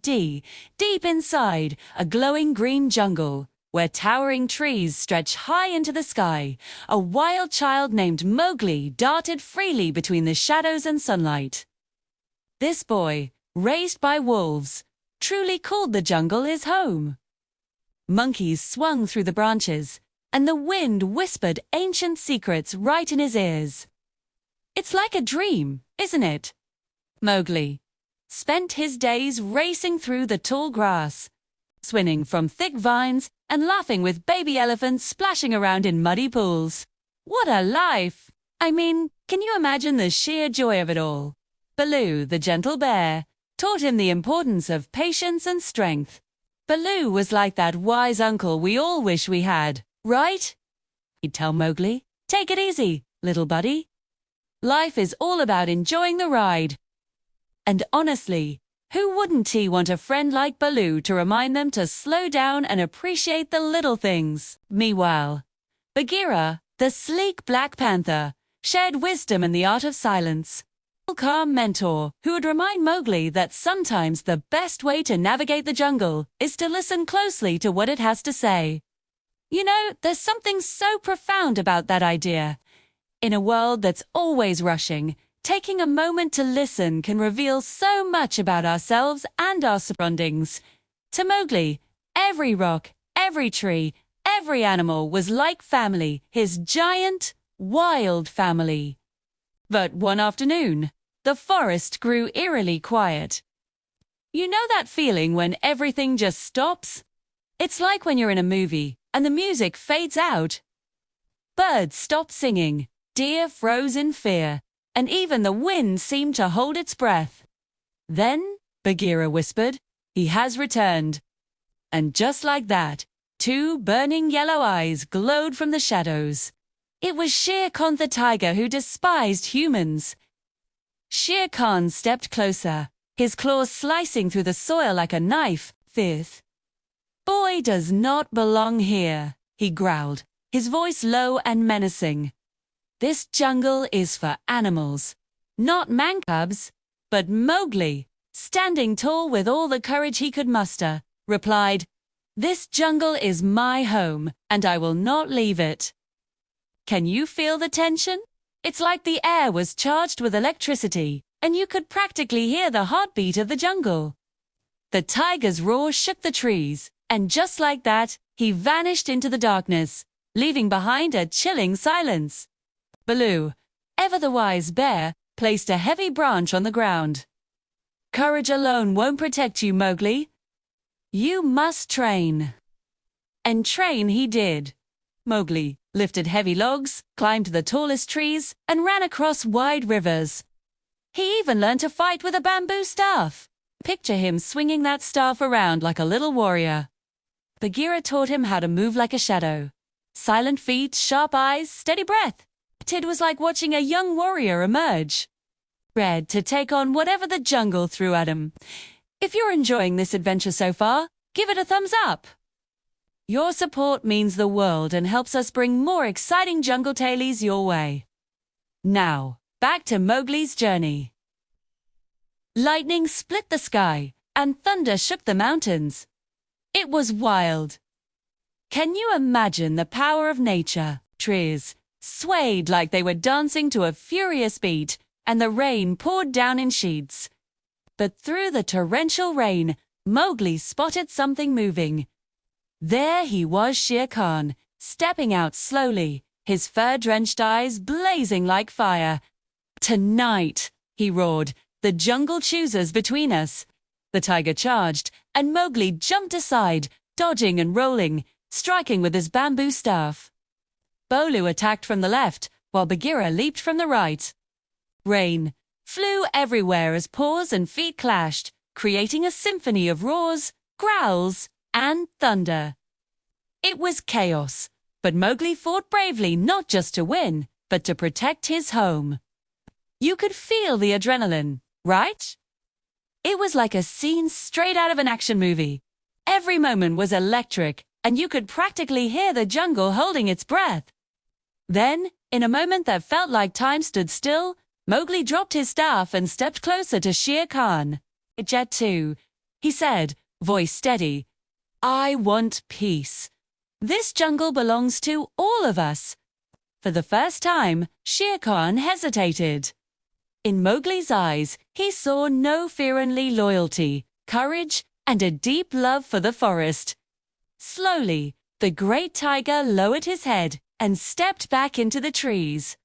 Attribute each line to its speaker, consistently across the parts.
Speaker 1: deep inside a glowing green jungle, where towering trees stretch high into the sky, a wild child named Mowgli darted freely between the shadows and sunlight. This boy, raised by wolves, truly called the jungle his home. Monkeys swung through the branches, and the wind whispered ancient secrets right in his ears. It's like a dream, isn't it? Mowgli spent his days racing through the tall grass, swinging from thick vines and laughing with baby elephants splashing around in muddy pools. What a life! I mean, can you imagine the sheer joy of it all? Baloo, the gentle bear, taught him the importance of patience and strength. Baloo was like that wise uncle we all wish we had, right? He'd tell Mowgli, "Take it easy, little buddy. Life is all about enjoying the ride." And honestly, who wouldn't he want a friend like Baloo to remind them to slow down and appreciate the little things? Meanwhile, Bagheera, the sleek black panther, shared wisdom and the art of silence. A calm mentor who would remind Mowgli that sometimes the best way to navigate the jungle is to listen closely to what it has to say. You know, there's something so profound about that idea. In a world that's always rushing, taking a moment to listen can reveal so much about ourselves and our surroundings. To Mowgli, every rock, every tree, every animal was like family, his giant, wild family. But one afternoon, the forest grew eerily quiet. You know that feeling when everything just stops? It's like when you're in a movie and the music fades out. Birds stopped singing, deer froze in fear, and even the wind seemed to hold its breath. Then, Bagheera whispered, "He has returned." And just like that, two burning yellow eyes glowed from the shadows. It was Shere Khan the tiger who despised humans. Shere Khan stepped closer, his claws slicing through the soil like a knife. "This boy does not belong here," he growled, his voice low and menacing. "This jungle is for animals, not man cubs." But Mowgli, standing tall with all the courage he could muster, replied, "This jungle is my home, and I will not leave it." Can you feel the tension? It's like the air was charged with electricity, and you could practically hear the heartbeat of the jungle. The tiger's roar shook the trees, and just like that, he vanished into the darkness, leaving behind a chilling silence. Baloo, ever the wise bear, placed a heavy branch on the ground. "Courage alone won't protect you, Mowgli. You must train." And train he did. Mowgli lifted heavy logs, climbed the tallest trees, and ran across wide rivers. He even learned to fight with a bamboo staff. Picture him swinging that staff around like a little warrior. Bagheera taught him how to move like a shadow. Silent feet, sharp eyes, steady breath. It was like watching a young warrior emerge, ready to take on whatever the jungle threw at him. If you're enjoying this adventure so far, give it a thumbs up. Your support means the world and helps us bring more exciting jungle tales your way. Now, back to Mowgli's journey. Lightning split the sky, and thunder shook the mountains. It was wild. Can you imagine the power of nature? Trees swayed like they were dancing to a furious beat, and the rain poured down in sheets. But through the torrential rain, Mowgli spotted something moving. There he was, Shere Khan, stepping out slowly, his fur-drenched eyes blazing like fire. "Tonight," he roared, "the jungle chooses between us." The tiger charged, and Mowgli jumped aside, dodging and rolling, striking with his bamboo staff. Baloo attacked from the left, while Bagheera leaped from the right. Rain flew everywhere as paws and feet clashed, creating a symphony of roars, growls, and thunder. It was chaos, but Mowgli fought bravely not just to win, but to protect his home. You could feel the adrenaline, right? It was like a scene straight out of an action movie. Every moment was electric, and you could practically hear the jungle holding its breath. Then, in a moment that felt like time stood still, Mowgli dropped his staff and stepped closer to Shere Khan. Jet too, he said, voice steady. "I want peace. This jungle belongs to all of us." For the first time, Shere Khan hesitated. In Mowgli's eyes, he saw no fear, only loyalty, courage, and a deep love for the forest. Slowly, the great tiger lowered his head and stepped back into the trees.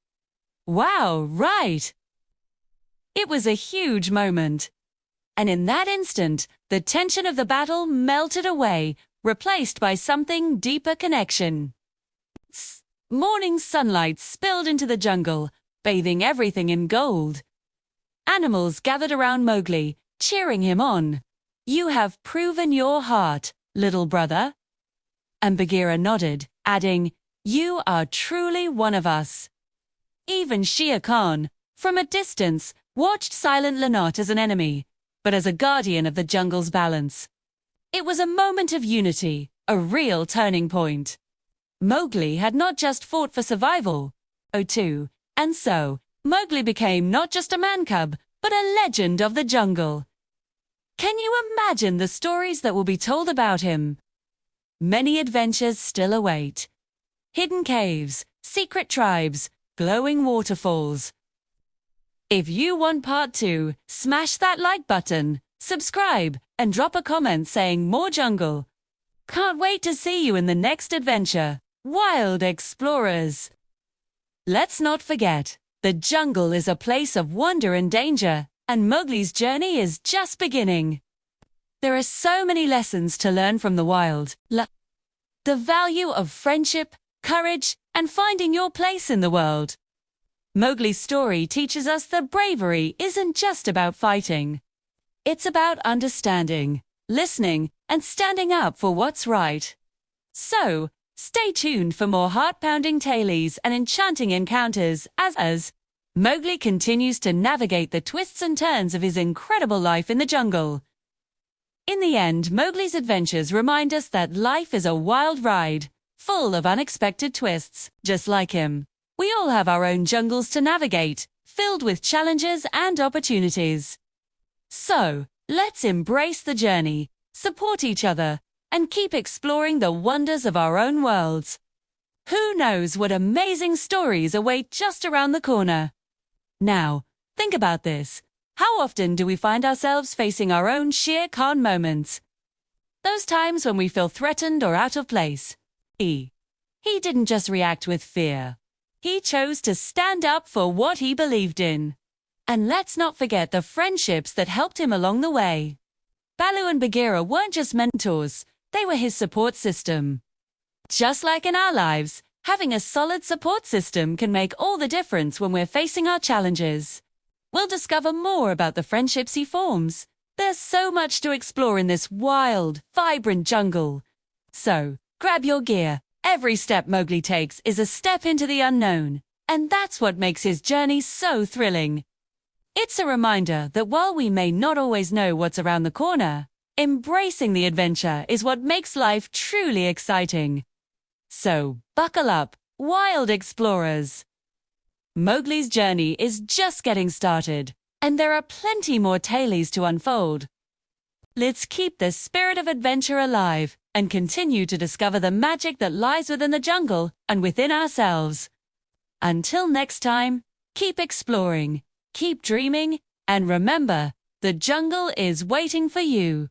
Speaker 1: Wow, right! It was a huge moment. And in that instant, the tension of the battle melted away, replaced by something deeper: connection. Morning sunlight spilled into the jungle, bathing everything in gold. Animals gathered around Mowgli, cheering him on. "You have proven your heart, little brother." And Bagheera nodded, adding, "You are truly one of us." Even Shere Khan, from a distance, watched silently, not as an enemy, but as a guardian of the jungle's balance. It was a moment of unity, a real turning point. Mowgli had not just fought for survival, too, and so Mowgli became not just a man-cub, but a legend of the jungle. Can you imagine the stories that will be told about him? Many adventures still await. Hidden caves, secret tribes, glowing waterfalls. If you want part 2, smash that like button, subscribe, and drop a comment saying more jungle. Can't wait to see you in the next adventure, wild explorers. Let's not forget, the jungle is a place of wonder and danger, and Mowgli's journey is just beginning. There are so many lessons to learn from the wild. The value of friendship, courage, and finding your place in the world. Mowgli's story teaches us that bravery isn't just about fighting. It's about understanding, listening, and standing up for what's right. So, stay tuned for more heart-pounding tales and enchanting encounters as Mowgli continues to navigate the twists and turns of his incredible life in the jungle. In the end, Mowgli's adventures remind us that life is a wild ride, full of unexpected twists. Just like him, we all have our own jungles to navigate, filled with challenges and opportunities. So, let's embrace the journey, support each other, and keep exploring the wonders of our own worlds. Who knows what amazing stories await just around the corner? Now, think about this. How often do we find ourselves facing our own Shere Khan moments? Those times when we feel threatened or out of place. He didn't just react with fear. He chose to stand up for what he believed in. And let's not forget the friendships that helped him along the way. Baloo and Bagheera weren't just mentors, they were his support system. Just like in our lives, having a solid support system can make all the difference when we're facing our challenges. We'll discover more about the friendships he forms. There's so much to explore in this wild, vibrant jungle. So, grab your gear. Every step Mowgli takes is a step into the unknown, and that's what makes his journey so thrilling. It's a reminder that while we may not always know what's around the corner, embracing the adventure is what makes life truly exciting. So, buckle up, wild explorers! Mowgli's journey is just getting started, and there are plenty more tales to unfold. Let's keep the spirit of adventure alive and continue to discover the magic that lies within the jungle and within ourselves. Until next time, keep exploring, keep dreaming, and remember, the jungle is waiting for you.